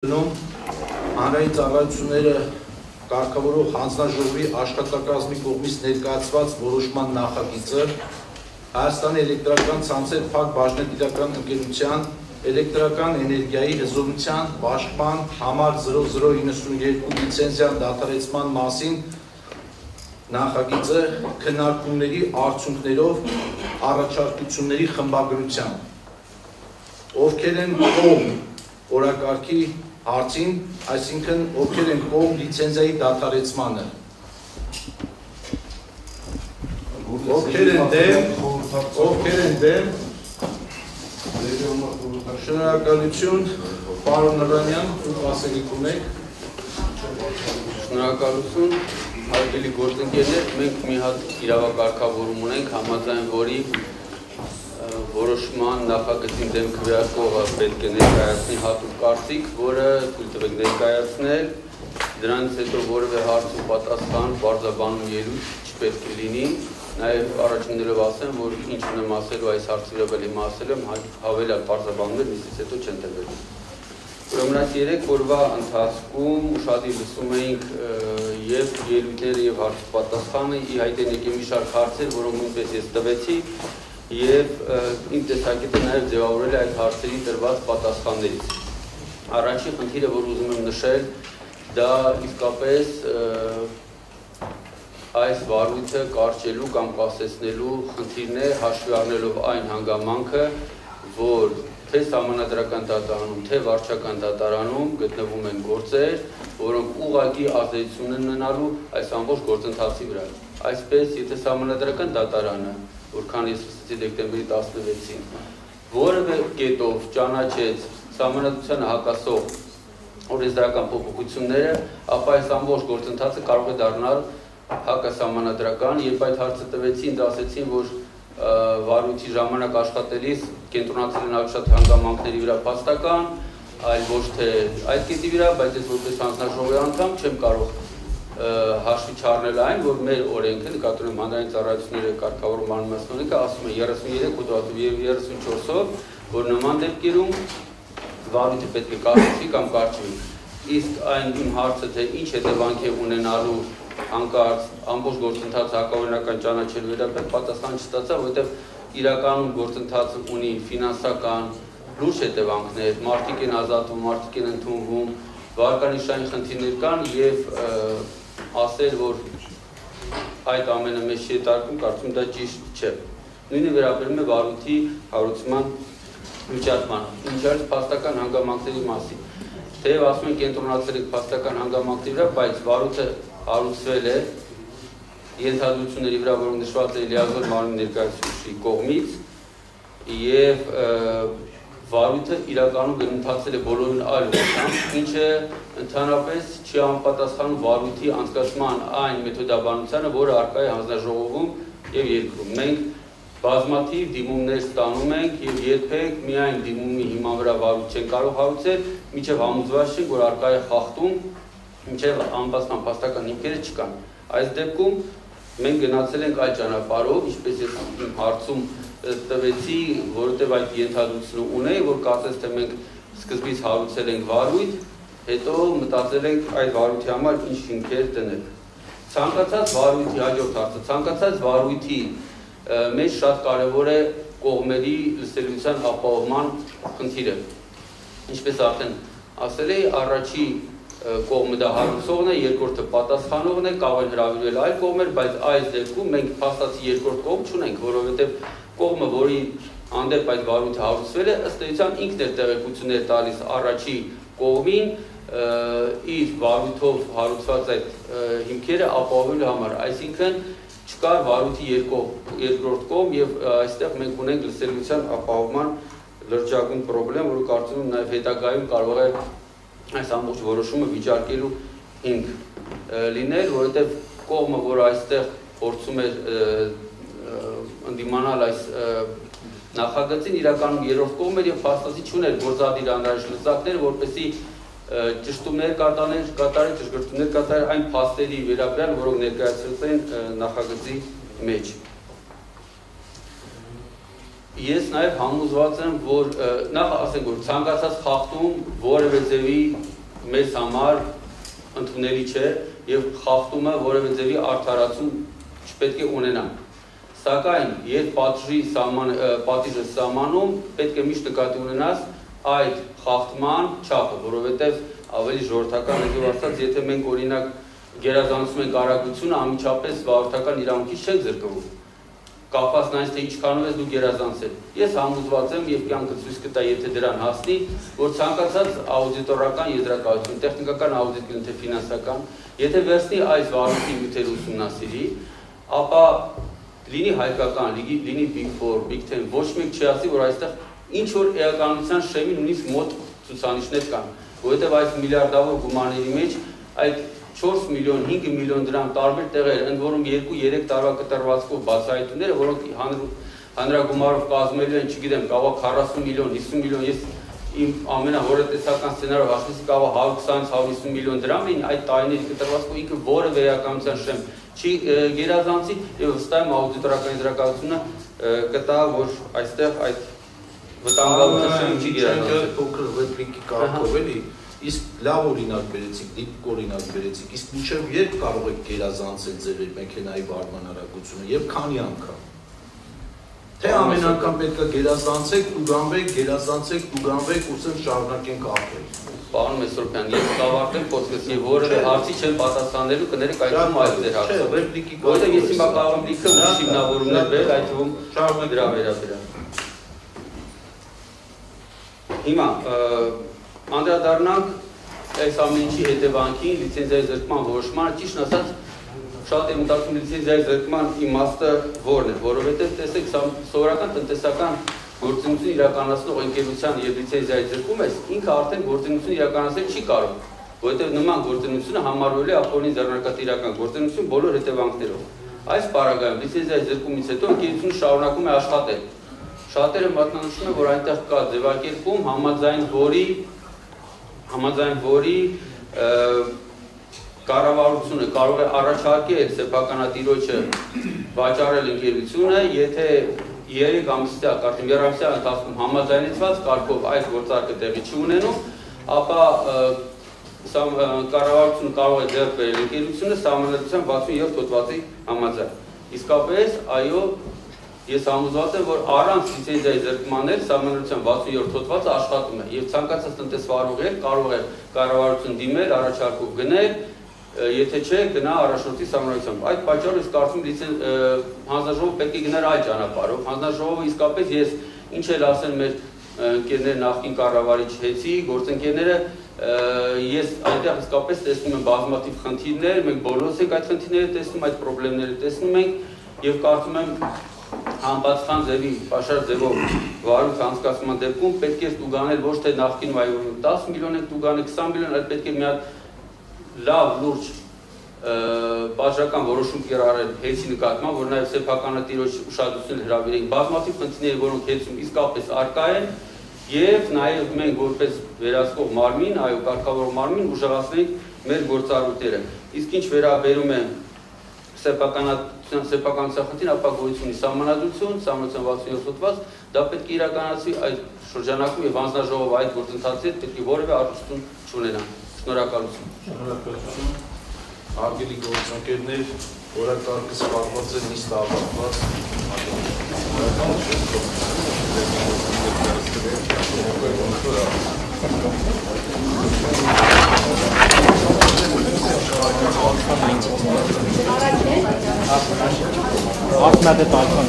Հանրային ծառայությունները կարգավորող հանձնաժողովի աշխատակազմի կողմից ներկայացված որոշման նախագիծը Հայաստանի էլեկտրական ցանցեր փակ բաժնետիրական ընկերության էլեկտրական էներգիայի հզորության բաշխման համար 0092 լիցենզիան դադարեցման մասին նախագիծը քննարկումների արդյունքներով առաջարկությունների խմբագրությամբ ովքեր են կողմ օրակարգի հարցին, այսինքն ովքեր են կողմ լիցենզիայի դադարեցմանը, ովքեր են դեմ, շնորհակալություն, պարոն Նռանյան, դուք ասելիք ունեք։ Շնորհակալություն, հարգելի գործընկերներ, մենք մի հատ իրավակարգավորում ունենք, համաձայն որի որոշման նախագծին դեմ քվեարկողը պետք է ներկայացնի հատուկ կարծիք, որը թույլ տվեք ներկայացնել, դրանից հետո որևէ հարց ու պատասխան պարզաբանում ելույթ չպետք է լինի, նաև առաջիններով ասեմ, որ ինչ ունեմ ասելու այս հարցի վրա էլ հիմա ասել եմ, հավելյալ պարզաբանումներ միսից հետո չեն տրվելու։ Ուրեմն այս 3 օրվա ընթացքում ուշադիր լսում էինք եւ ելույթները եւ հարց պատասխանը, ի հայտ են եկել մի շարք հարցեր, որոնք նույնպես ես տվեցի և իմ տեսակետը նաև ձևավորել է այդ հարցերի տրված պատասխաններից։ Առաջին խնդիրը, որ ուզում եմ նշել, դա իսկապես այս վարույթը կարճելու կամ կասեցնելու խնդիրն է, հաշվի առնելով այն հանգամանքը, որ թե սահմանադրական դատարանում, թե վարչական դատարանում գտնվում են գործեր, որոնք ուղղակի ազդեցություն են ունենալու այս ամբողջ գործընթացի վրա։ Այսպես, եթե սահմանադրական դատարանը, որքան ես լսեցի դեկտեմբերի 16-ին, որևէ կետով ճանաչեց սահմանադրությանը հակասող օրենսդրական փոփոխությունները, ապա այս ամբողջ գործընթացը կարող է դառնալ հակասահմանադրական, երբ այդ հարցը տվեցին, դա ասեցին, որ վարույթի ժամանակ աշխատելիս կենտրոնացել են ավելի շատ հանգամանքների վրա փաստական, այլ ոչ թե այդ կետի վրա, բայց ես որպես հանձնաժողովի անդամ չեմ կարող հաշվի չառնել այն, որ մեր օրենքը, նկատի ունեմ հանրային ծառայությունների կարգավորում անմասնոնիկը, ասում է 33 հոդվածով և 34-ով, որ նման դեպքերում վարույթը պետք է կարճվի կամ կարճվի։ Իսկ այն իմ հարցը, թե ինչ հետևանք է ունենալու հանկարծ ամբողջ գործընթացը հակաօրինական ճանաչելու վերաբերյալ պատասխան չստացա, որովհետև իրականում գործընթացը ունի ֆինանսական լուրջ հետևանքներ, մարդիկ են ազատվում, մարդիկ են ընդունվում, վարկանիշային խնդիրներ կան և ասել, որ այդ ամենը մեզ չի հետարկում, կարծում դա ճիշտ չէ։ Նույնը վերաբերում է վարույթի հարուցման վիճակմանը։ Ինչ არის փաստական հանգամանքների մասին։ Թեև ասում են կենտրոնացել եք փաստական հանգամանքների վրա, բայց վարույթը հարուցվել է ենթադրությունների վրա, որոնք նշված է լիազոր մարմնի ներկայացուցիչի կողմից և վարույթը իրականում գնահատվել է բոլորին այլ ուղղությամբ, ինչը ընդհանրապես չի համապատասխանում վարույթի անցկացման այն մեթոդաբանությանը, որը առկա է հանձնաժողովում և երկրում։ Մենք բազմաթիվ դիմումներ ստանում ենք և երբեք միայն դիմումի հիման վրա վարույթ չեն կարող հարուցել, մինչև համոզված չենք, որ առկա է խախտում, մինչև անպաստման փաստական հիմքերը չկան։ Այս դեպքում մենք գնացել ենք այլ ճանապարհով, ինչպես ես իմ հարցում տվեցի, որովհետև այդ ենթադրությունը ունեի, որ կարծես թե մենք սկզբից հարուցել ենք վարույթ, հետո մտածել ենք այդ վարույթի համար ինչ հիմքեր դնել։ Ցանկացած վարույթի հաջորդ հարցը, ցանկացած վարույթի մեջ շատ կարևոր է կողմերի լսելիության ապահովման խնդիրը։ Ինչպես արդեն ասել էի, առաջի կողմը դա հարուցողն է, երկրորդը պատասխանողն է, կարող են հրավիրվել այլ կողմեր, բայց այս դեպքում մենք փաստացի երկրորդ կողմ չունենք, որովհետև կողմը, որի հանդեպ այդ վարույթը հարուցվել է, ըստ էության ինքն է տեղեկություններ տալիս առաջի կողմին իր վարույթով հարուցված այդ հիմքերը ապահովելու համար, այսինքն չկա վարույթի երկրորդ կողմ և այստեղ մենք ունենք լսելիության ապահովման լրջագույն պրոբլեմ, որը կարծում եմ նաև հետագայում կարող է այս ամբողջ որոշումը վիճարկելու հիմք լինել, որովհետև կողմը, որը այստեղ փորձում է ընդդիմանալ այս նախագծին, իրականում երրորդ կողմ էր և փաստացի չուներ գործադիր անհրաժեշտ լծակներ, որպեսզի ճշտումներ կատարել, ճշգրտումներ կատարել այն փաստերի վերաբերյալ, որոնք ներկայացված են նախագծի մեջ։ Ես նաև համոզված եմ, որ նախ ասենք, որ ցանկացած խախտում որևէ ձևի մեզ համար ընդունելի չէ եւ խախտումը որևէ ձևի արդարացում չպետք է ունենանք։ Սակայն երբ պատիժը սահմանում պետք է միշտ նկատի ունենաս այդ խախտման չափը, որովհետեւ ավելի ժողովրդական եղավ ասած, եթե մենք օրինակ գերազանցում ենք արագությունը, անմիջապես վարորդական իրավունքից չենք զրկվում։ Կապված նայած թե ինչքանով ես դու գերազանցել։ Ես համոզված եմ եւ կյանքը ցույց կտա, եթե դրան հասնի, որ ցանկացած աուդիտորական եզրակացություն, տեխնիկական աուդիտ թե ֆինանսական, եթե վերցնի այս վարորդի նյութերը ուսումնասիրի, ապա լինի հայկական, լինի Big 4, Big 10, ոչ մեկ չի ասի, որ այստեղ ինչ որ էականության շեմի նույնիսկ մոտ ցուցանիշներ կան, որովհետեւ այս միլիարդավոր գումարների մեջ այդ 4 միլիոն, 5 միլիոն դրամ տարբեր տեղեր, ընդ որում 2-3 տարվա կտրվածքով բացահայտումները, որոնք հանրագումարով կազմելու են, չգիտեմ, կավա 40 միլիոն, 50 միլիոն, ես իմ ամենահորատեսական սցենարով ասեցի կավա 120-150 միլիոն դրամ էին, այդ տարիների կտրվածքով ինքը որևէ էականության շեմ չի գերազանցի եւ վստահ եմ աուդիտորական եզրակացությունը կտա, որ այստեղ այդ վտանգավորության շեմ չի գերազանցել։ Փոքր ռեպլիկի կարգով էլի Իսկ լավ օրինակ բերեցիք, դիպ օրինակ բերեցիք, իսկ մինչև երբ կարող եք գերազանցել ձեր մեքենայի վարման արագությունը եւ քանի անգամ։ Թե ամեն անգամ պետք է գերազանցեք, տուգանվեք, գերազանցեք, տուգանվեք, ուսեմ շարունակենք ապրել։ Պարոն Մեսրոպյան, ես կավարտեմ խոսքս եւ որևէ հարցի չեմ պատասխանելու, կներեք այդում այլ ձեր հարցը։ Ռեպլիկի Որտեղ ես հիմա կարող եմ լիքը հիմնավորումներ բերել, այդ թվում շարունակենք դրա վերաբերյալ։ Հիմա անդրադառնանք այս ամեն ինչի հետևանքին, լիցենզիայի զրկման որոշմանը, ճիշտ ասած, շատ եմ մտածում լիցենզիայի զրկման իմաստը որն է, որովհետև տեսեք, սովորական տնտեսական գործունեություն իրականացնող ընկերության եւ լիցենզիայի զրկում ես, ինքը արդեն գործունեություն իրականացնել չի կարող, որովհետև նման գործունեությունը համարվել է ապօրինի ձեռնարկատիրական գործունեություն բոլոր հետևանքներով։ Այս պարագայում լիցենզիայի զրկումից հետո ընկերությունը շարունակում է աշխատել։ Շատերը մատնանշում են, որ այնտեղ կա ձևակերպում, համաձայն որի կառավարությունը կարող է առաջարկել սեփականատիրոջը վաճառել ընկերությունը, եթե 3 ամսյա, կարծեմ 2 ամսյա ընթացքում համաձայնեցված կարգով այս գործարքը տեղի չի ունենում, ապա կառավարությունը կարող է ձեռք բերել ընկերությունը սահմանադրության 67 հոդվածի համաձայն։ Իսկապես, այո, ես համոզված եմ, որ առանց լիցենզիայի զրկմաններ սահմանադրության 67 հոդվածը աշխատում է եւ ցանկացած տնտեսվարող կարող է կառավարություն դիմել, առաջարկով գնել, եթե չէ, գնա առաջնորդի սահմանադրությամբ։ Այդ պատճառով ես կարծում հանձնաժողովը պետք է գնար այլ ճանապարհով։ Հանձնաժողովը իսկապես ես ինչ էլ ասեն մեր ընկերներ նախկին կառավարիչ Հեցի, գործընկերները, ես այնտեղ իսկապես տեսնում եմ բազմաթիվ խնդիրներ, մենք բոլորս ենք այդ խնդիրները տեսնում, այդ խնդիրները տեսնում ենք եւ կարծում եմ անբացխան ձևի, պաշար ձևով վարույթ անցկացման դեպքում պետք է տուգանել ոչ թե նախկինում այո 10 միլիոն ենք տուգանել, 20 միլիոն, այլ պետք է մի հատ լավ լուրջ բաժական որոշում կիրառել Հեցի նկատմամբ, որ նաև սեփականատիրոջ ուշադրություն հրավիրենք բազմաթիվ խնդիրների, որոնք Հեցում իսկապես առկա են, եւ նաև մենք որպես վերահսկող մարմին, այո, կարգավորող մարմին ուժեղացնենք մեր գործառույթները։ Իսկ ինչ վերաբերում է սեփականության խնդիրը, ապա գոյություն ունի սահմանադրություն, սահմանադրության 67 հոդված, դա պետք է իրականացվի այդ շրջանակում եւ հանձնաժողովը այդ գործընթացի հետ պետք է որևէ առնչություն չունենա։ Շնորհակալություն։ Շնորհակալություն։ Հարգելի գործընկերներ, օրակարգը սպառված է նիստ ավարտված։ Alt met het uitgang.